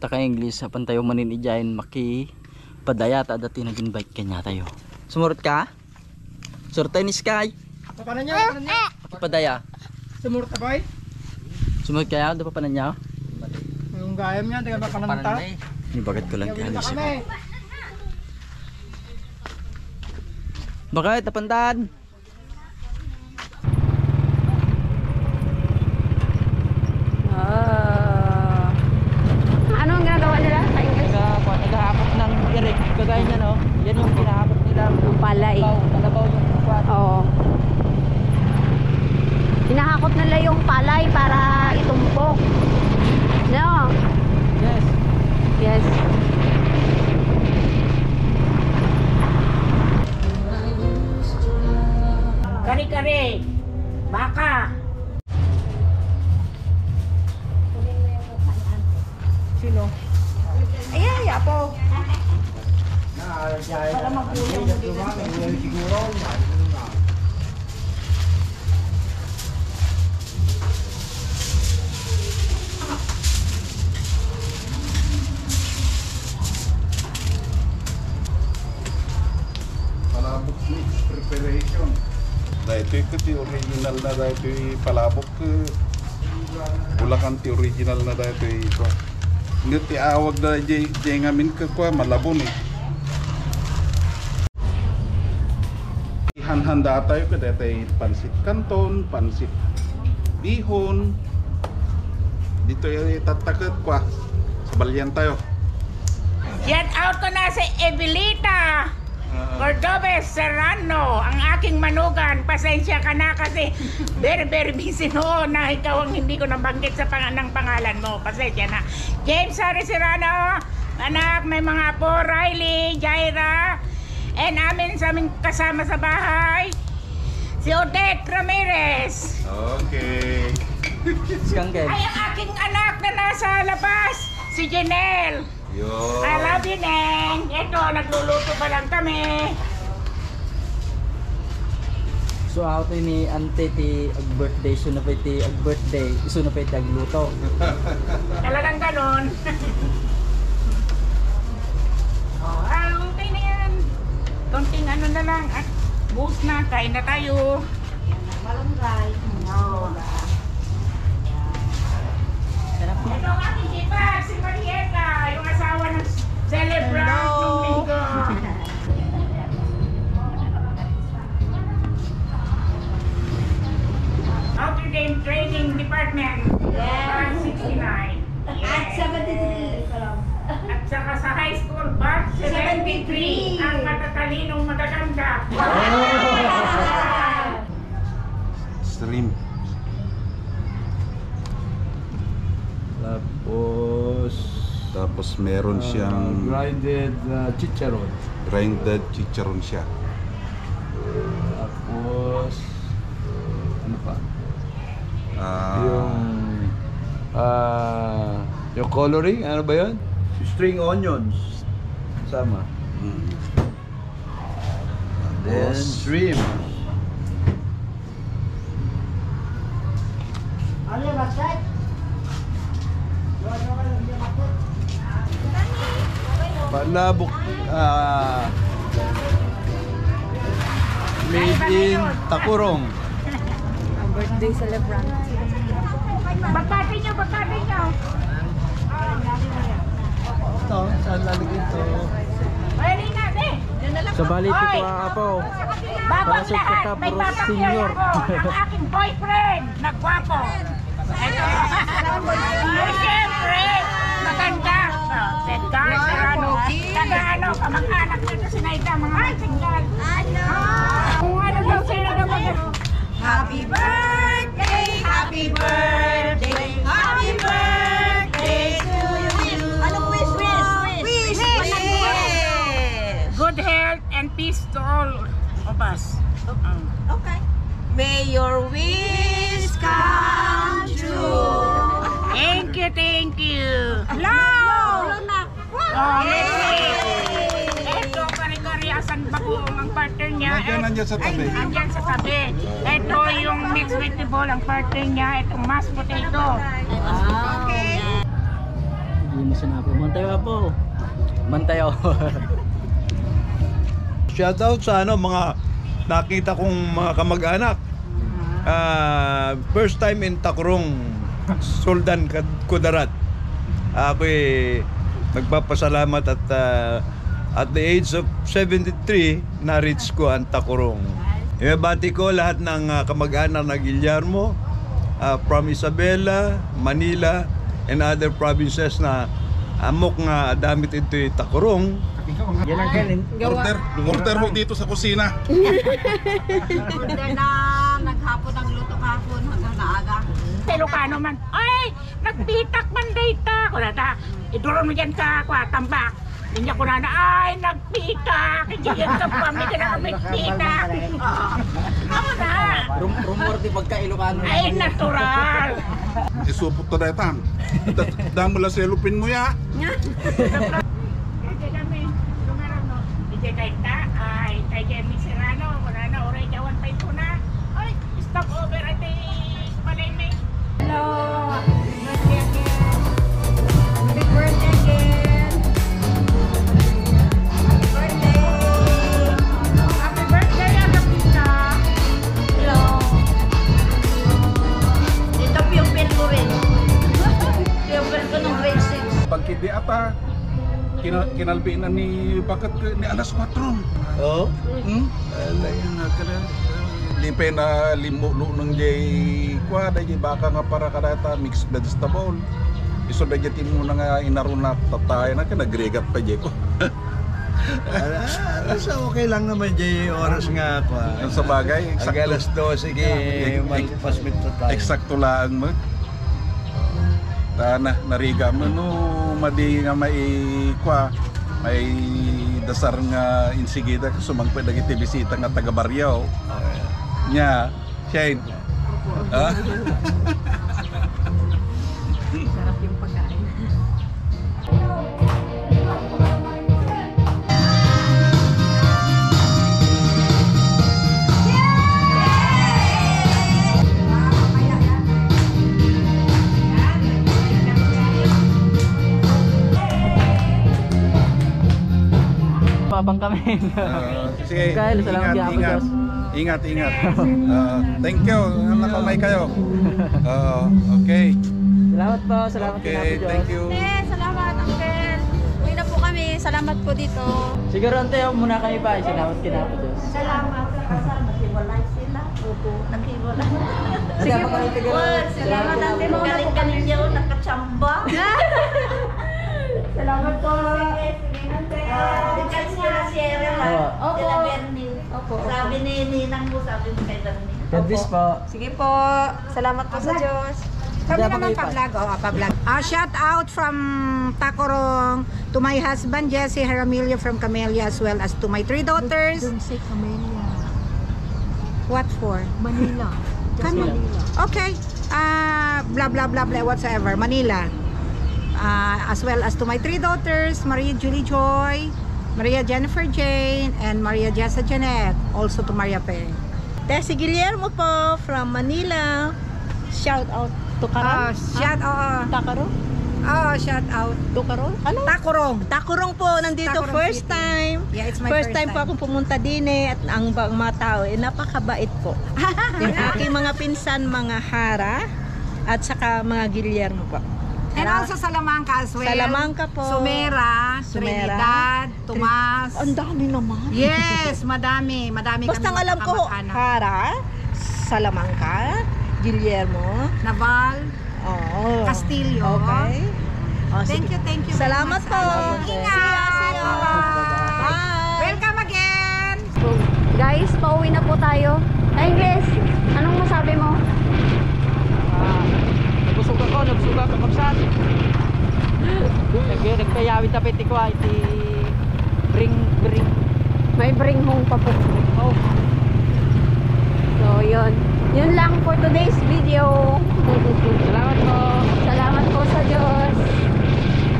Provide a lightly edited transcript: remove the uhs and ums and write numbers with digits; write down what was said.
ta ka English apan tayo manin ijayin maki padaya ta dati nag-invite kanya tayo. Sumurot ka? Surtay ni Sky. Paano niya? Padaya. Sumurot ka boy? Sumurot kaya da pa niya? Yung gayam niya, tingnan pa pananta. Ni bagat ko lang kaya siya. Bakit tapantan? Anong ginagawa nila sa English? Naghahakot ng irik. Kagaya niya no? Yan yung hinahakot nila. Yung palay. Kalabaw yung kuwan. Oo. Hinahakot nila yung palay para itumpok. No? Yes. Yes. Kari-kari, baka. Sino? Ay, apo. Para magulong mo din. Siguro. Palabok mix preparation. Ito yung original na ito yung palabok. Bulacan ti original na ito yung hindi ti awag na dyan ngamin ka kwa malabon eh. Handa tayo ka dito yung pansit canton, pansit bihon. Dito yung itatakat kwa. Sabalyan tayo. Yan out ko na si Evelita Cordobes Serrano, ang aking manugan. Pasensya ka na kasi very busy noon na ikaw ang hindi ko nabanggit sa pangalan mo. Pasensya na. James Harry Serrano, anak, may mga apo, Riley, Jaira, and amin sa aming kasama sa bahay, si Odette Ramirez. Okay. Skanggen. Ay, ang aking anak na nasa labas, si Janelle. Yo. I love you, Neng. Ito, nagluluto pa lang kami. So ako ni ante ti birthday so na pa ti birthday iso na pa ti agluto. Talagang ganon. Okay na yan. Konting ano na lang. At buhos na, kain na tayo. Malunggay. Ito ang aking sipag, si Marieta, yung asawa ng celebrant nung linggo. Outer Game Training Department. Batch 69. At 73. At saka sa high school, batch 73. Ang matatalinong magaganda. Stream. Tapos meron siyang grinded chicharon. grinded chicharon siya. Tapos ano pa? Yung coloring, ano ba 'yon? String onions. Sama. And then shrimp. Palabok made in Takurong. Birthday celebrant. Bagkati nyo. Ito, saan lalagyan ito? Pwede na, de. Sa baliti ko apo. Bago Para ang sa lahat, may Pagkapros papakyan Senior. ako. Ang aking boyfriend, nagwapo. Ito. Ay, siyempre, maganda. Sedgar, Serrano. Taga-ano, kamag-anak nito si Naida, mga Sedgar. Kung ano daw sila daw mag- Happy birthday, happy birthday, happy birthday to you. Anong wish? Wish. Good health and peace to all of us. Okay. May your wish come true. Thank you. Hello na. Oh, merci. Ito, kari-kari asan bagoong ang partner niya. Nandiyan sa tabi. Andyan sa tabi. Ito yung mixed vegetable ang partner niya. Itong mashed potato. Okay. Hindi mo sinabi. Mantayo po. Mantayo. Shoutout sa mga nakita kong mga kamag-anak. First time in Tacorong, Soldan Kudarat. Ako'y nagpapasalamat at the age of 73, na-reach ko ang Tacorong. Ibabati ko lahat ng kamag-anak na Guillermo from Isabela, Manila, and other provinces na amok nga damit ito'y Tacorong. Yan ang kanin. Order mo dito sa kusina. Order na naghapon ang luto kahapon hanggang naaga. Ilocano man, ay, nagpitak man data. Kung nata, iduron mo dyan ka, tambak. Hindi ko na ay, nagpitak. Hindi yan ka pa, may ka na nagpitak. Ano na? Rumor di pagka Ilocano. Ay, natural. Isupot to daytang. Damo la selupin mo ya. Hindi kami, lumaran no. Hindi kaita, ay, kaya mi Serrano, wala na, oray jawan pa ito na. Ay, stop over, ay, palay may. Hello! Happy birthday again! Happy birthday! Happy birthday, Agapita. Hello! Ito pupil ko rin. Pupil ko nung grade 6. Pagkidi ata kinalbi na ni ni alas 4. Oh? Alay na kada. Lipe na limo nung jay kwa da jay baka nga para kadata mixed vegetable. Iso da jay timo na nga inaruna tatay na ka nagregat pa jay ko. So okay lang naman Jay, oras nga ako. Ang sa bagay, Ang alas 12, pasmit na tayo. eksakto lang mo. Na nariga mo no madi nga may kwa may dasar nga insigida sumangpay dagiti bisita nga taga Barrio. Nya, Shane. Ha? Sarap yung pagkain. Papang kami. Sige, Kyle, salamat kay Apo ingat. Diyos. Ingat. Thank you. Nakamay kayo. Okay. Salamat po. Salamat kay Apo Okay, Diyos. thank you. Salamat, Uncle. Uwi na po kami. Salamat po dito. Siguro ante, muna kami pa. Salamat kay Apo Diyos. Salamat. Naghiwalay sila. Opo. Naghiwalay. Sige po. Salamat ate mo. Galing-galing niyo. Nakachamba. Salamat po. Sige, ate. Dikans ko na si Erel. Opo. Opo. Sabi ni Ninang mo, sabi mo kay Darnie. God bless po. Sige po. Salamat po sa Diyos. Kami naman pa-vlog. Pa-vlog. Shout out from Tacorong to my husband Jesse Jaramillo from Camellia, as well as to my 3 daughters. Don't say Camellia. What for? Manila. Just Manila. Manila. Okay. Blah blah blah blah whatsoever. Manila. As well as to my 3 daughters, Maria Julie Joy, Maria Jennifer Jane, and Maria Jessa Janet. Also to Maria Pe. Tessie Guillermo po from Manila. Shout out to Karan. Shout out. Takaro? Shout out. Tukaro? Ano? Tacorong. Takurong po, nandito Takurong first City. time. Yeah, it's my First time po akong pumunta din at ang mga tao napakabait po. Yung aking mga pinsan, mga Hara at saka mga Guillermo po. And also Salamanca as well. Salamanca po. Sumera, Trinidad, Tomas. Ang dami naman. Yes, madami. Madami Basta ang kami alam ko, kamag-anak. Hara, Salamanca, Guillermo, Naval, oh, Castillo. Okay. Oh, Thank sige. you. Salamat po. Ingat. Bye. Welcome again. So, guys, pauwi na po tayo. Ay, Bes, anong masabi mo? Nabusog ako kapsat. Nagkayawit na piti ko ay bring. May bring home pa po. Oh. So, yun. Yun lang for today's video. Salamat po. Salamat po sa Diyos.